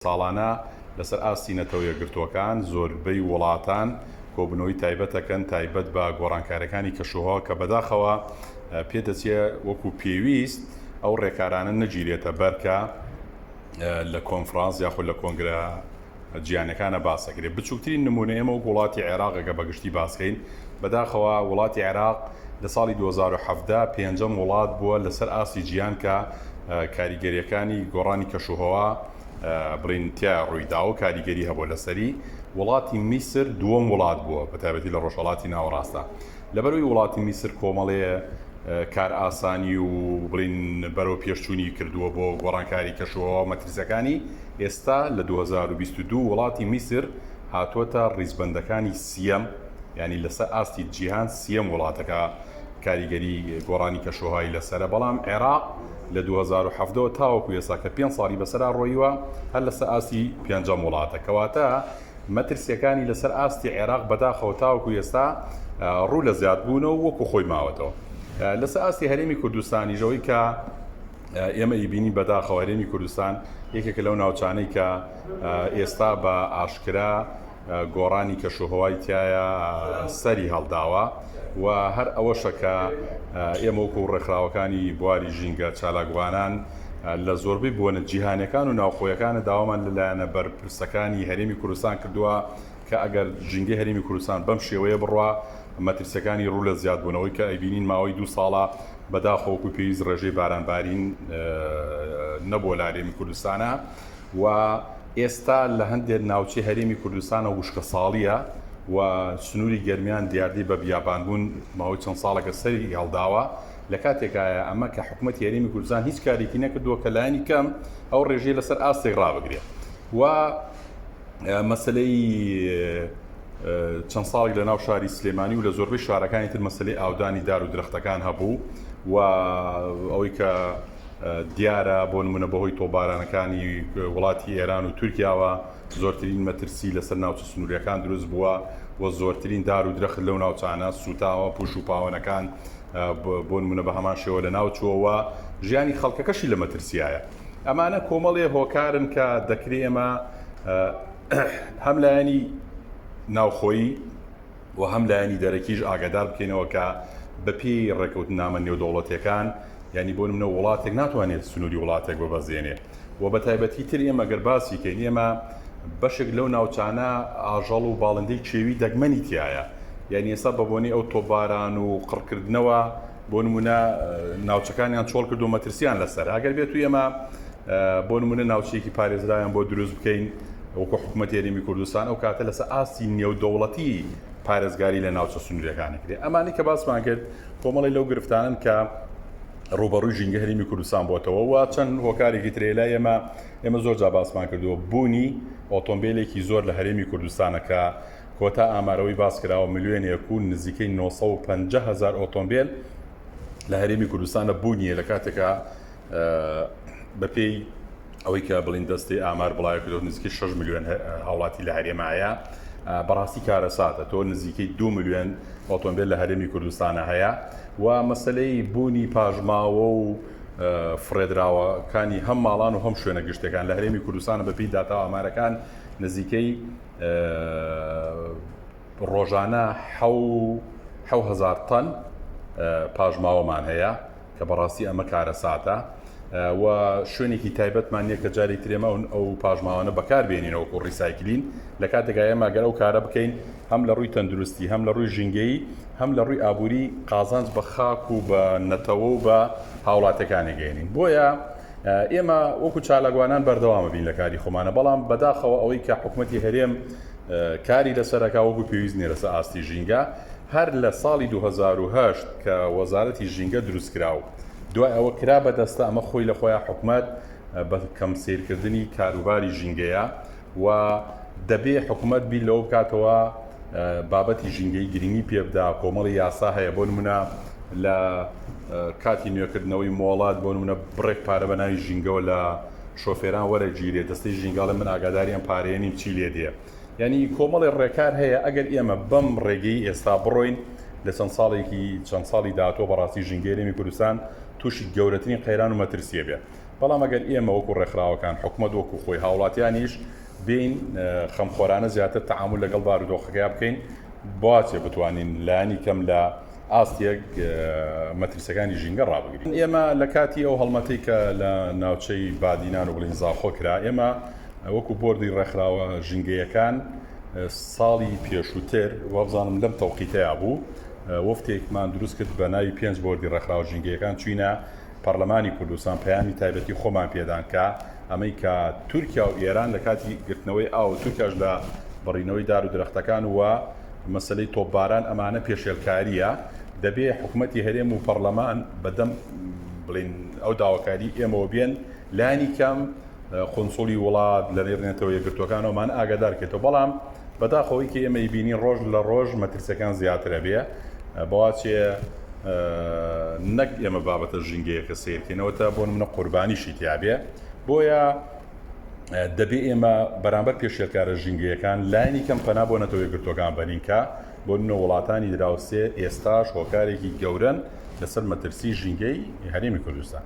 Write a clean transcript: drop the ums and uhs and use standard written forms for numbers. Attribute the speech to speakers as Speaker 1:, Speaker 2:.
Speaker 1: ساڵانە لەسەر ئاستی نەتەوە یەکگرتووەکان زۆربەی وڵاتان کۆبنەوەی تایبەتەکەن تایبەت بە گۆڕانکاریەکانی کەشوهەوا کە بەداخەوە پێدەچێ وەکو پێویست ئەو ڕێکارانە نەگیرێتە بەرکە لە کۆنفرانس یاخود لە کۆنگرە جیهانیەکانە باسەکرێت. بچووکترین نمونە ئێمە و وڵاتی عێراقەکە بەگشتی باسکەین. بەداخەوە وڵاتی عێراق لە ساڵی 2017 پێنجەم وڵات بووە لەسەر ئاستی جیهان کە کاریگەریەکانی گۆڕانی کەشوهەوا بڵین تیا ڕوویدا و کاریگەری هەبوو لەسەری. وڵاتی میسر دووەم وڵات بووە بە تایبەتی لە ڕۆژهەڵاتی ناوەڕاستە. لەبەرەوەی وڵاتی میسر کۆمەڵەیە کار ئاسانی و بڵین بەرەو پێشچوونی کردووە بۆ گۆڕانکاری کەشوهەوا مەترسیەکانی، ئێستا لە 2022 وڵاتی میسر هاتووەتە ڕیزبەندەکانی سیەم، ینی لەسەر ئاستی جیهان سیەم وڵاتەکە کاریگەری گۆڕانی کەشوهەوایی لەسرە. بەڵام عێراق لە 2017 تاوەکو ئێستا کە 5 ساڵی بەسەرا ڕۆیوە هەر لەسەر ئاستی پێنجەم وڵاتە، کەواتە مەترسیەکانی لەسەر ئاستی عێراق بەداخەوە تاوەکو ئێستا ڕوو لە زیادبوونەوە وەکو خۆی ماوەتەوە. لەسەر ئاستی هەرێمی کوردستانیژەوەی کە ئێمە ئیبینی بەداخەوە هەرێمی کوردستان یەکێکە لەو ناوچانەی کە ئێستا بە ئاشکرا گۆڕانی کەشوهەوای تایە سەری هەڵداوە و هەر ئەوەشە کە ئێمە وەکو ڕێکخراوەکانی بواری ژینگە چالاکوانان لە زۆربەی بوونە جیهانیەکان و ناوخۆیەکانە داوامان لەلایەنە بەرپرسەکانی هەرێمی کوردستان کردووە کە ئەگەر ژینگەی هەرێمی کوردستان بەم شێوەیە بڕوا مەترسیەکانی ڕوو لە زیادبوونەوەی کە ئەیبینین ماوەی 2 ساڵە بەداخەوەکو پێویست ڕێژەی بارانبارین نەبووە لە هەرێمی کوردستانە و ئێستا لە هەندێک ناوچەی هەرێمی کوردستانە وشکە ساڵیە و سنووری گەرمیان دیاردی بە بیابانبوون ماوەی چەند ساڵێکە سەری هەڵداوە. لە کاتێکایە ئەمە کە حکوومەتی هەرێمی کوردستان هیچ کارێکی نەکردووە کە لایەنی کەم ئەو ڕێژەی لەسەر ئاستێک ڕابگرێت و مەسلەی چەند ساڵێک لە ناو شاری سلێمانی و لە زۆربەی شارەکانی تر مەسلەی ئاودانی دار و درەختەکان هەبوو و ئەوەی کە دیارە بۆ نمونە بەهۆی تۆبارانەکانی وڵاتی ئێران و تورکیاوە زۆرترین مەترسی لەسەر ناوچە سنووریەکان دروست بووە و زۆرترین دار و درەخت لەو ناوچانە سوتاوە پوش و پاوەنەکان بۆ نمونە بە هەمان شێوە لە ناوچووەوە ژیانی خەڵکەکەشی لە مەترسیایە. ئەمانە کۆمەڵێ هۆکارن کە دەکرێت ئێمە هەم لایەنی ناوخۆیی و هەم لایەنی دەرەکیش ئاگادار بکەینەوە کە بەپێی ڕێکەوتنامە نێودەوڵەتیەکان ینی بۆ نمونە وڵاتێک ناتوانێت سنووری وڵاتێک ببەزێنێ و بە تایبەتی تر ئێمە گەر باسی کەین ئێمە بەشێک لەو ناوچانە ئاژەڵ و باڵندەی چێوی دەگمەنی تایە، یعنی ئێستا بەبوونی ئەو تۆباران و قڕکردنەوە بۆ نمونە ناوچەکانیان چۆڵ کرد و مەترسیان لەسەر. ئەگەر بێت و ئێمە بۆ نمونە ناوچەیەکی پارێزرایان بۆ دروست بکەین وەکو حکوومەتی هەرێمی کوردستان ئەو کاتە لەسەر ئاستی نێودەوڵەتی پارێزگاری لە ناوچە سنووریەکانەکرێ. ئەمانی کە باسمان کرد کۆمەڵی لەو گرفتانن کە ڕوبەڕووی ژینگە هەرێمی کوردستان بۆتەوە و چەند هۆکارێکی ترێلا ئێمە زۆر جا باسمان کردووە بوونی ئۆتۆمبیلێکی زۆر لە هەرێمی کوردستانە کە کۆتا ئامارەوەی باس کراوە ملیۆنێک و نزیکەی 950,000 ئۆتۆمبیل لە هەرێمی کوردستانە بوونیە لە کاتێکە بەپێی ئەوەی کە بڵین دەستی ئامار بڵای کردو نزیکەی 6 ملیۆن هاوڵاتی لە هەرێمایە. بەڕاستی کارەساتە تۆ نزیکەی 2 ملیۆن ئۆتۆمبیل لە هەرێمی کوردستانە هەیە و مەسلەی بوونی پاژماوە و فرێدراوەکانی هەم ماڵان و هەم شوێنە گشتەکان لە هەرێمی کوردستانە بەپێی داتا ئامارەکان نزیکەی ڕۆژانە 7,000 تەن پاژماوەمان هەیە کە بەڕاستی ئەمە کارەساتە و شوێنێکی تایبەتمان نییە کە جارێک ترێمە ئەو پاژماوانە بەکاربێنینەوە و ڕیسایکلین لە کاتێکا ئێمە گەر ئەو کارە بکەین هەم لە ڕووی تەندروستی هەم لە ڕووی ژینگەیی هەم لە ڕووی ئابووری قازانج بە خاک و بە نەتەوە و بە هاوڵاتەکانی گەێنین. بۆیە ئێمە وەکو چالاکوانان بەردەوامە بین لە کاری خۆمانە، بەڵام بەداخەوە ئەوەی کە حکوومەتی هەرێم کاری لەسەرەکە وەکو پێویست نیە لەسەر ئاستی ژینگە هەر لە ساڵی 2008 کە وەزارەتی ژینگە دروست کراوە دوای ئەوە کرا بەدەستە ئەمە خۆی لە خۆیان حکوومەت بە کەم سیرکردنی کاروباری ژینگەیە و دەبێ حکوومەت بی لەوە بکاتەوە بابەتی ژینگەی گرنگی پێبدا. کۆمەڵی یاسا هەیە بۆ نمونە لە کاتی نوێکردنەوەی مۆڵات بۆ نمونە بڕێک پارە بە ناوی ژینگەوە لە شۆفێران وەرەگیرێت دەستەی ژینگاڵە من ئاگاداریان پارێنیم چی لێ دێ. یعنی کۆمەڵی ڕێکار هەیە ئەگەر ئێمە بەم ڕێگەی ئێستا بڕۆین لە چەند ساڵی داهاتوە بەڕاستی ژینگە هەرێمی کوردستان تووشی گەورەترین قەیران و مەترسیە بێت. بەڵام ئەگەر ئێمە وەکو ڕێکخراوەکان حکومەت وەکو خۆی هاوڵاتیانیش بین خەمخۆرانە زیاتر تەعامل لەگەڵ بارودۆخەکە بکەین بۆچێ بتوانین لایانی کەم لە ئاستێک مەترسەکانی ژینگە ڕابگرین. ئێمە لە کاتی ئەو هەڵمەتەی کە لە ناوچەی بادینان و بڵین زاخۆ کرا ئێمە وەکو بۆردی ڕێکخراوە ژینگەیەکان ساڵی پێشووتر وەبزانم لەم تەوقیتەیە بوو وەفتێکمان دروست کرد بە ناوی 5 بۆردی ڕێکخراوە ژینگەیەکان چوینە پەرلەمانی کوردستان پەیامی تایبەتی خۆمان پێدان کە ئەمەی کە تورکیا و ئێران لە کاتی گرتنەوەی ئاو تورکیاش لە بڕینەوەی دار و درەختەکان وە مەسلەی تۆپباران ئەمانە پێشێلکاریە دەبێ حکوومەتی هەرێم و پەرلەمان بەدەم بڵین ئەو داواکاری ئێمەوە بێن لانی کەم قۆنسوڵی وڵات لە نێرنێتەوە یەکگرتوەکانەوەمان ئاگادارکێتەوە بەڵام بەداخەوەی کە ئێمە بینی ڕۆژ لە ڕۆژ مەترسەکان زیاترە بێ بەواچێ نەک ئێمە بابەتە ژینگەیەکە سیرکەینەوە تا بۆ منە قوربانیشی تیابێ بۆیە دەبێ ئێمە بەرامبەر پێشێلکارە ژینگەیەکان لاینی کەم پەنا بۆ نەتەوە یەکگرتوەکان بەنینکە بۆ منە وڵاتانی دراوسێ ئێستاش هۆکارێکی گەورن لەسەر مەترسی ژینگەی هەرێمی کوردستان.